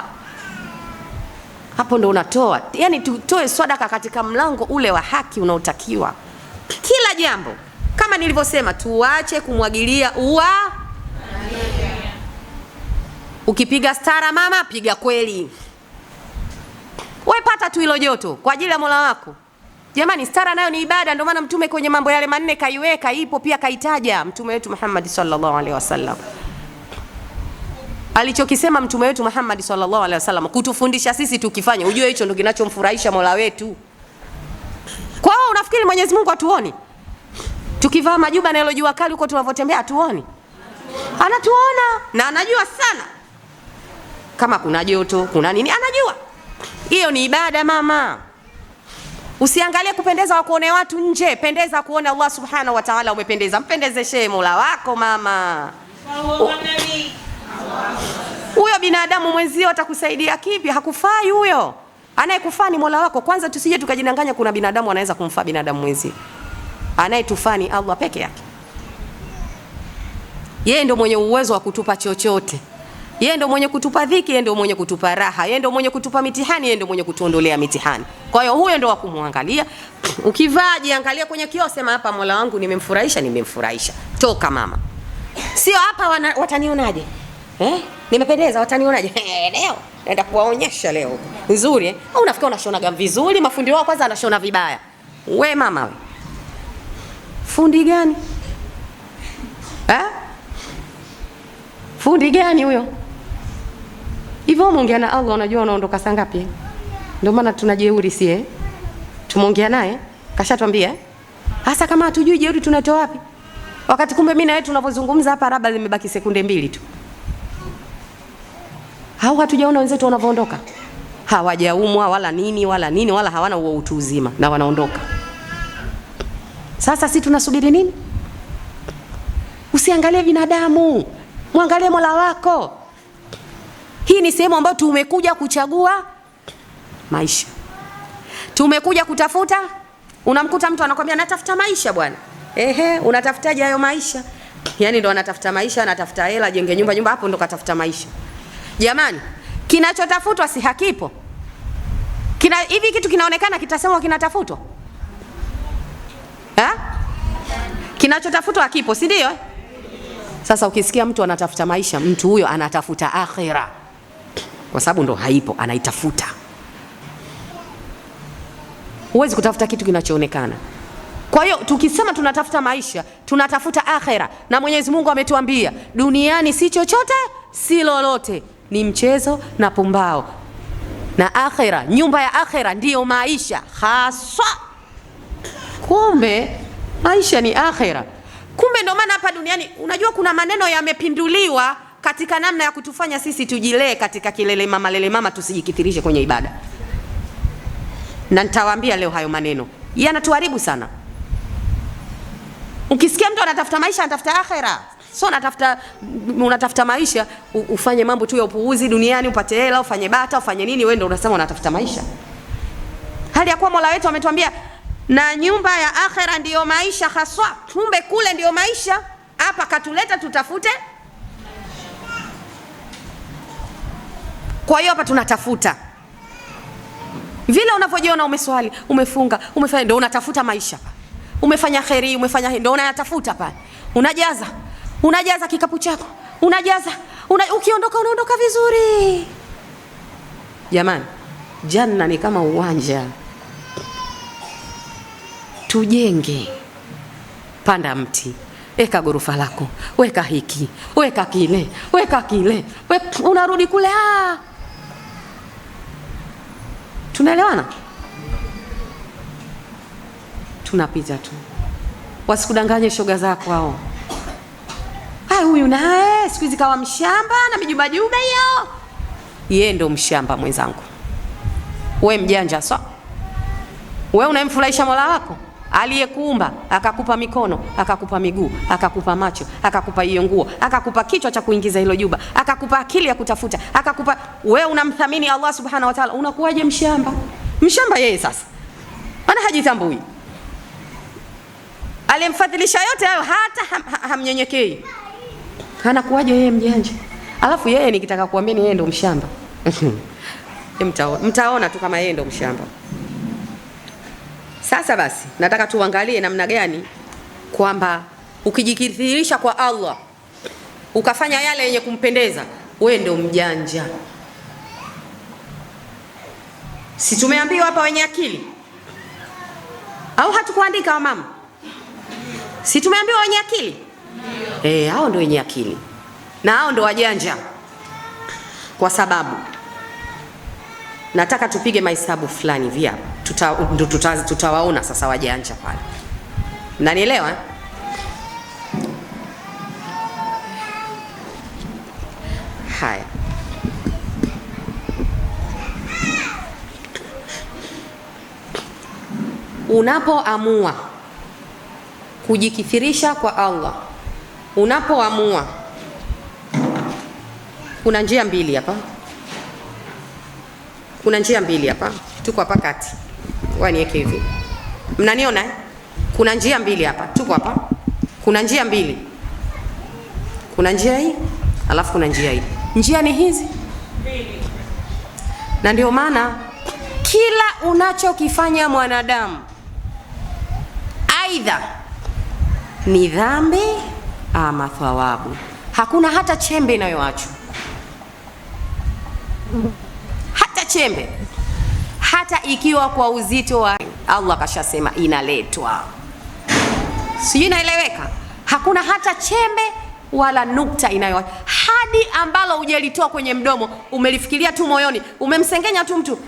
Hapo ndo unatoa. Yaani tutoe sadaka katika mlango ule wa haki unaotakiwa. Kila jambo. Kama nilivyosema, tuache kumwagilia ua. Ukipiga stara mama, piga kweli. Wewe pata tu hilo joto kwa ajili ya Mola wako. Jamani, stara nayo ni ibada, ndio maana Mtume kwenye mambo yale manne kaiweka, ipo pia kaitaja Mtume wetu Muhammad sallallahu alaihi wasallam. Alichokisema Mtume wetu Muhammad sallallahu alaihi wasallam kutufundisha sisi tukifanya, ujue hicho ndio kinachomfurahisha Mola wetu. Kwa hiyo unafikiri Mwenyezi Mungu atuoni? Tukivaa majuba na ile jua kali huko tunavotembea atuoni? Anatuona na anajua sana. Kama kuna joto, kuna nini, anajua. Hiyo ni ibada mama. Usiangalie kupendeza wa kuone watu nje, pendeza kuona Allah Subhanahu wa Ta'ala umependeza. Mpendezeshe Mola wako mama. Huyo binadamu mwenzio atakusaidia kipi? Hakufai huyo. Anayekufaa ni Mola wako. Kwanza tusije tukajidanganya kuna binadamu anaweza kumfaa binadamu mwenzio. Anayetufaa ni Allah peke yake. Yeye ndio mwenye uwezo wa kutupa chochote. Yeye ndio mwenye kutupa dhiki, yeye ndio mwenye kutupa raha, yeye ndio mwenye kutupa mitihani, yeye ndio mwenye kutuondolea mitihani. Kwa hiyo huyo ndio wa kumwangalia. Ukivaa jiangalia kwenye kioo, sema hapa Mola wangu nimemfurahisha, nimemfurahisha. Toka mama. Sio hapa watanionaje? Nimependeza watanionaje? Leo naenda kuwaonyesha leo. Nzuri Au unafikiri unashona vizuri, mafundi wao kwanza anashona vibaya. We mama we. Fundi gani? Fundi gani huyo? Hivyo muongea na Allah, unajua unaondoka saa ngapi? Ndio maana tunajeuri sie. Tumeongea naye, kashatuambia. Hasa kama hatujui jeuri tunatoa wapi? Wakati kumbe mimi na wewe tunavozungumza hapa labda zimebaki sekunde 2 tu. Hao hatujaona wenzetu wanavoondoka. Hawajaumwa wala nini wala hawana huo utu uzima na wanaondoka. Sasa sisi tunasubiri nini? Usiangalie binadamu, muangalie Mola wako. Hii ni sehemu ambayo tumekuja kuchagua maisha. Tumekuja kutafuta. Unamkuta mtu anakuambia natafuta maisha bwana. Unatafutaje hayo maisha? Yaani ndo anatafuta maisha, anatafuta hela, jenge nyumba hapo ndo katafuta maisha. Jamani, kinachotafutwa si hakipo. Hivi kitu kinaonekana kitasemwa kinatafutwa? Kinachotafutwa hakipo, si ndio? Sasa ukisikia mtu anatafuta maisha, mtu huyo anatafuta akhira. Kwa sababu ndo haipo, anaitafuta. Huwezi kutafuta kitu kinachoonekana. Kwa hiyo tukisema tunatafuta maisha, tunatafuta akhira. Na Mwenyezi Mungu ametuambia, duniani si chochote, si lolote, ni mchezo na pumbao. Na akhira, nyumba ya akhira ndiyo maisha haswa. Kumbe maisha ni akhira. Kumbe ndo maana hapa duniani unajua kuna maneno yamepinduliwa katika namna ya kutufanya sisi tujilee katika kilele mama, tusijikithirishe kwenye ibada. Na nitawaambia leo hayo maneno yanatuharibu sana. Ukisikia mtu anatafuta maisha, anatafuta akhera, so unatafuta maisha ufanye mambo tu ya upuuzi duniani, upate hela, ufanye bata, ufanye nini, wewe ndio unasema unatafuta maisha. Hali ya kuwa Mola wetu ametuambia na nyumba ya akhera ndiyo maisha haswa. Kumbe kule ndiyo maisha, hapa katuleta tutafute. Kwa hiyo hapa tunatafuta. Vile unavyojiona umeswali, umefunga, umefanya, ndio unatafuta maisha. Umefanya kheri, umefanya, ndio unayatafuta pale. Unajaza kikapu chako. Ukiondoka unaondoka vizuri. Jamani, janna ni kama uwanja. Tujenge. Panda mti, eka gorofa lako, weka hiki, weka kile, unarudi kule. Tunaelewana? Tunapita tu. Wasikudanganye shoga zako hao. Huyu naye siku hizi kawa mshamba na mijuba hiyo. Yeye ndo mshamba mwenzangu. We mjanja so. We unamfurahisha Mola wako aliyekuumba, akakupa mikono, akakupa miguu, akakupa macho, akakupa hiyo nguo, akakupa kichwa cha kuingiza hilo juba, akakupa akili ya kutafuta, akakupa. We unamthamini Allah subhanahu wa ta'ala, unakuwaje mshamba? Mshamba yeye sasa. Maana hajitambui. Alimfadhilisha yote hayo, hata hamnyenyekei. Anakuwaje yeye mjanja? Alafu yeye nikitaka kuamini yeye ndo mshamba. Mtaona tu kama yeye ndo mshamba. Sasa basi, nataka tuangalie namna gani kwamba ukijikithirisha kwa Allah, ukafanya yale yenye kumpendeza, wewe ndo mjanja. Si tumeambiwa hapa wenye akili? Au hatukuandika wa mama? Si tumeambiwa wenye akili? Hao ndo wenye akili. Na hao ndo wajanja. Kwa sababu nataka tupige mahesabu fulani vya tutawaona sasa wajanja pale. Mnanielewa? Haya. Unapoamua kujikithirisha kwa Allah, unapoamua, kuna njia mbili hapa. Tuko hapa kati. Waniweke hivi. Mnaniona? Kuna njia mbili hapa. Tuko hapa. Kuna njia mbili. Kuna njia hii, alafu kuna njia hii. Njia ni hizi mbili. Na ndio maana kila unachokifanya mwanadamu, aidha ni dhambi ama thawabu, hakuna hata chembe inayoachwa. Hata chembe. Hata ikiwa kwa uzito wa Allah kashasema inaletwa. Sijui inaeleweka? Hakuna hata chembe wala nukta inayoachwa. Hadi ambalo hujalitoa kwenye mdomo, umelifikiria tu moyoni, umemsengenya tu mtu.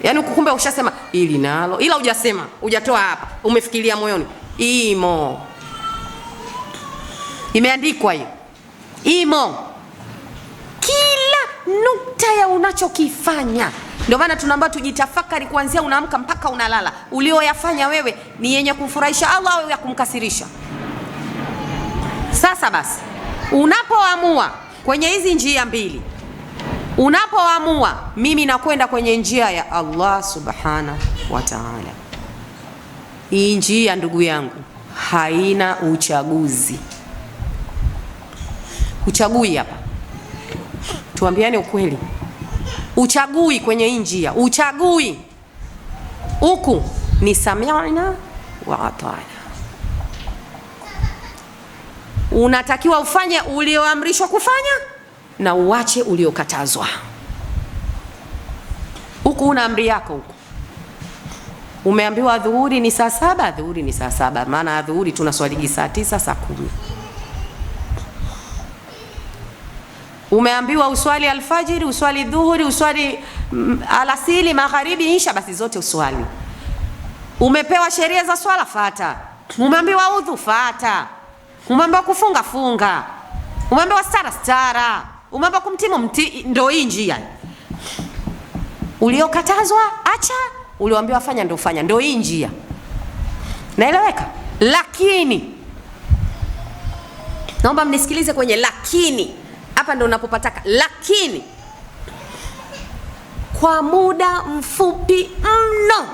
Yaani kumbe ushasema ili nalo, ila hujasema, hujatoa hapa, umefikiria moyoni. Imo. Imeandikwa hiyo. Imo. Kila nukta ya unachokifanya. Ndio maana tunaomba tujitafakari kuanzia unaamka mpaka unalala. Ulioyafanya wewe ni yenye kumfurahisha Allah au ya kumkasirisha? Sasa basi, unapoamua kwenye hizi njia mbili, unapoamua mimi nakwenda kwenye njia ya Allah subhanahu wa ta'ala, hii njia ndugu yangu haina uchaguzi. Uchagui hapa. Tuambiane ukweli. Uchagui kwenye hii njia. Uchagui. Huku ni sami'na wa ata'na. Unatakiwa ufanye ulioamrishwa kufanya na uache uliokatazwa. Huku una amri yako huku. Umeambiwa dhuhuri ni saa 7, dhuhuri ni saa 7. Maana dhuhuri tunaswali saa 9, saa 10. Umeambiwa uswali alfajiri, uswali dhuhuri, uswali alasili, magharibi, isha, basi zote uswali. Umepewa sheria za swala, fata. Umeambiwa udhu, fata. Umeambiwa kufunga, funga. Umeambiwa stara, stara. Umeambiwa kumtimu, ndio hii njia. Uliokatazwa acha, ulioambiwa fanya ndio fanya, ndio hii njia. Naeleweka? Lakini naomba mnisikilize kwenye lakini. Hapa ndio unapopataka lakini. Kwa muda mfupi mno.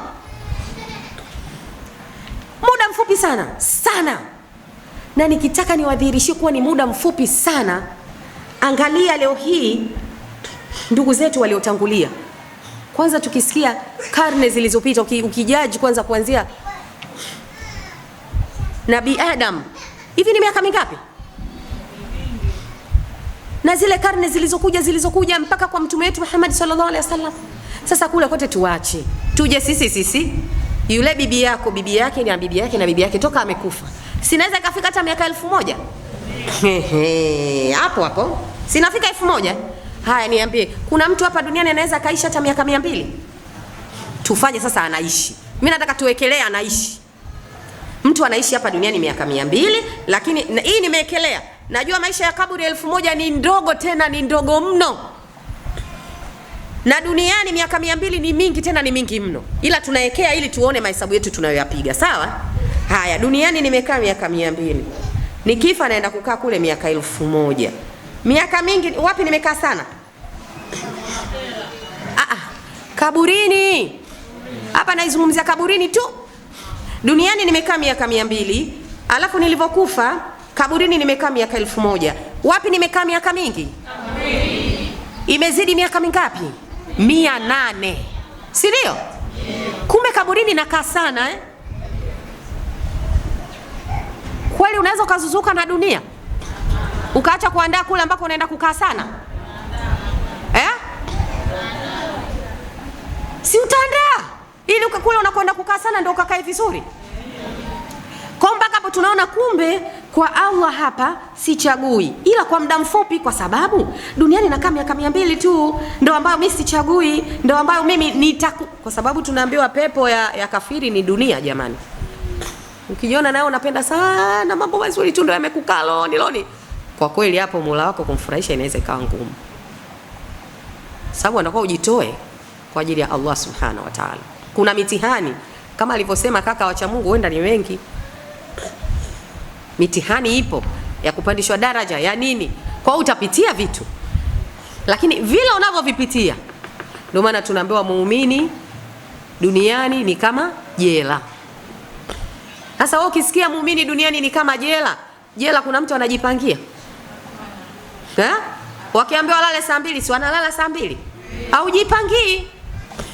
Muda mfupi sana, sana. Na nikitaka niwadhihirishie kuwa ni muda mfupi sana, angalia leo hii ndugu zetu waliotangulia. Kwanza tukisikia karne zilizopita, ukijaji kwanza kuanzia Nabii Adam, hivi ni miaka mingapi? Na zile karne zilizokuja mpaka kwa mtume wetu Muhammad sallallahu alaihi wasallam. Sasa kule kote tuache, tuje sisi yule bibi yako, bibi yake na bibi yake na bibi yake toka amekufa, sinaweza ikafika hata miaka 1000. Hapo sinafika 1000. Haya, niambie, kuna mtu hapa duniani anaweza kaishi hata miaka 200? Tufanye sasa anaishi. Mimi nataka tuwekelea anaishi. Mtu anaishi hapa duniani miaka 200, lakini hii nimewekelea. Najua maisha ya kaburi 1000 ni ndogo, tena ni ndogo mno. Na duniani miaka 200 ni mingi, tena ni mingi mno. Ila tunaekea ili tuone mahesabu yetu tunayoyapiga, sawa? Haya, duniani nimekaa miaka 200. Nikifa naenda kukaa kule miaka 1000. Miaka mingi wapi nimekaa sana? Kaburini. Hapa naizungumzia kaburini tu. Duniani nimekaa miaka 200, alafu nilivyokufa kaburini nimekaa miaka 1000. Wapi nimekaa miaka mingi? Imezidi miaka mingapi? 800. Si ndio? Kumbe kaburini nakaa sana Kweli unaweza ukazuzuka na dunia? Ukaacha kuandaa kule ambako unaenda kukaa sana? Si utaandaa ili kule unakwenda kukaa sana ndio ukakae vizuri. Kwa mpaka hapo tunaona kumbe kwa Allah hapa sichagui, ila kwa muda mfupi, kwa sababu duniani nakaa miaka 200 tu, ndio ambayo mimi sichagui, ndio ambayo mimi kwa sababu tunaambiwa pepo ya kafiri ni dunia jamani. Ukijiona nayo unapenda sana mambo mazuri tu ndio yamekukaa loni. Kwa kweli hapo Mola wako kumfurahisha inaweza ikawa ngumu. Sababu anakuwa ujitoe kwa ajili ya Allah subhanahu wa ta'ala. Kuna mitihani kama alivyosema kaka wacha Mungu, huenda ni wengi. Mitihani ipo ya kupandishwa daraja ya nini, kwa utapitia vitu, lakini vile unavyovipitia ndio maana tunaambiwa muumini duniani ni kama jela. Sasa wewe ukisikia muumini duniani ni kama jela, kuna mtu anajipangia? Wakiambiwa lale saa 2, si wanalala saa 2? Haujipangii.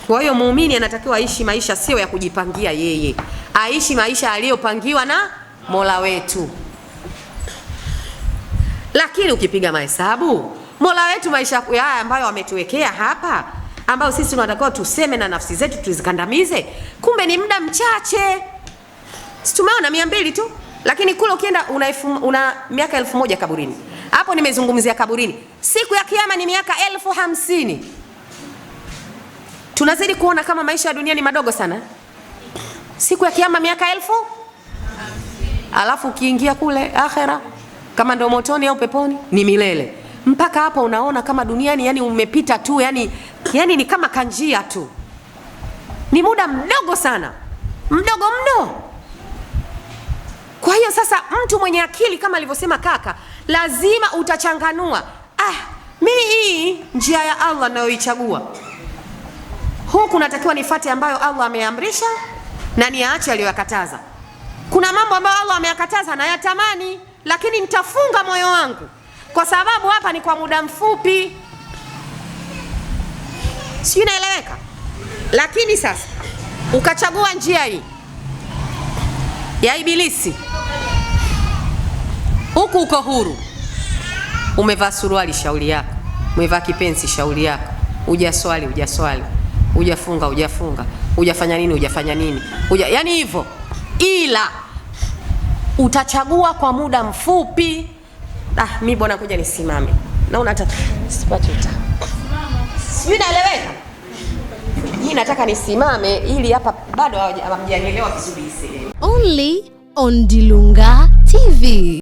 Kwa hiyo muumini anatakiwa aishi maisha sio ya kujipangia yeye, aishi maisha aliyopangiwa na Mola wetu. Lakini ukipiga mahesabu, Mola wetu maisha haya ambayo ametuwekea hapa, ambayo sisi tunatakiwa tuseme na nafsi zetu tuzikandamize, kumbe ni muda mchache. Si tumeona 200 tu, lakini kule ukienda una miaka 1000 kaburini. Hapo nimezungumzia kaburini. Siku ya kiyama ni miaka 1050. Tunazidi kuona kama maisha ya dunia ni madogo sana. Siku ya kiyama miaka 1000. Alafu ukiingia kule akhera, kama ndio motoni au peponi, ni milele. Mpaka hapo unaona kama duniani yani umepita tu, yani ni kama kanjia tu. Ni muda mdogo sana. Mdogo mno. Kwa hiyo sasa mtu mwenye akili kama alivyosema kaka, lazima utachanganua. Mimi hii njia ya Allah nayoichagua, huku natakiwa nifuate ambayo Allah ameamrisha na niache aliyokataza. Kuna mambo ambayo Allah ameyakataza na yatamani, lakini nitafunga moyo wangu kwa sababu hapa ni kwa muda mfupi. Si inaeleweka? Lakini sasa ukachagua njia hii ya ibilisi, huku uko huru, umevaa suruali shauri yako, umevaa kipensi shauri yako, hujaswali, hujafunga, hujafanya nini, yani hivyo, ila utachagua kwa muda mfupi. Mimi bwana kuja nisimame, naona hata sipati sijui naeleweka. Mimi nataka nisimame ili hapa bado hamjanielewa vizuri. Only on Dilunga TV.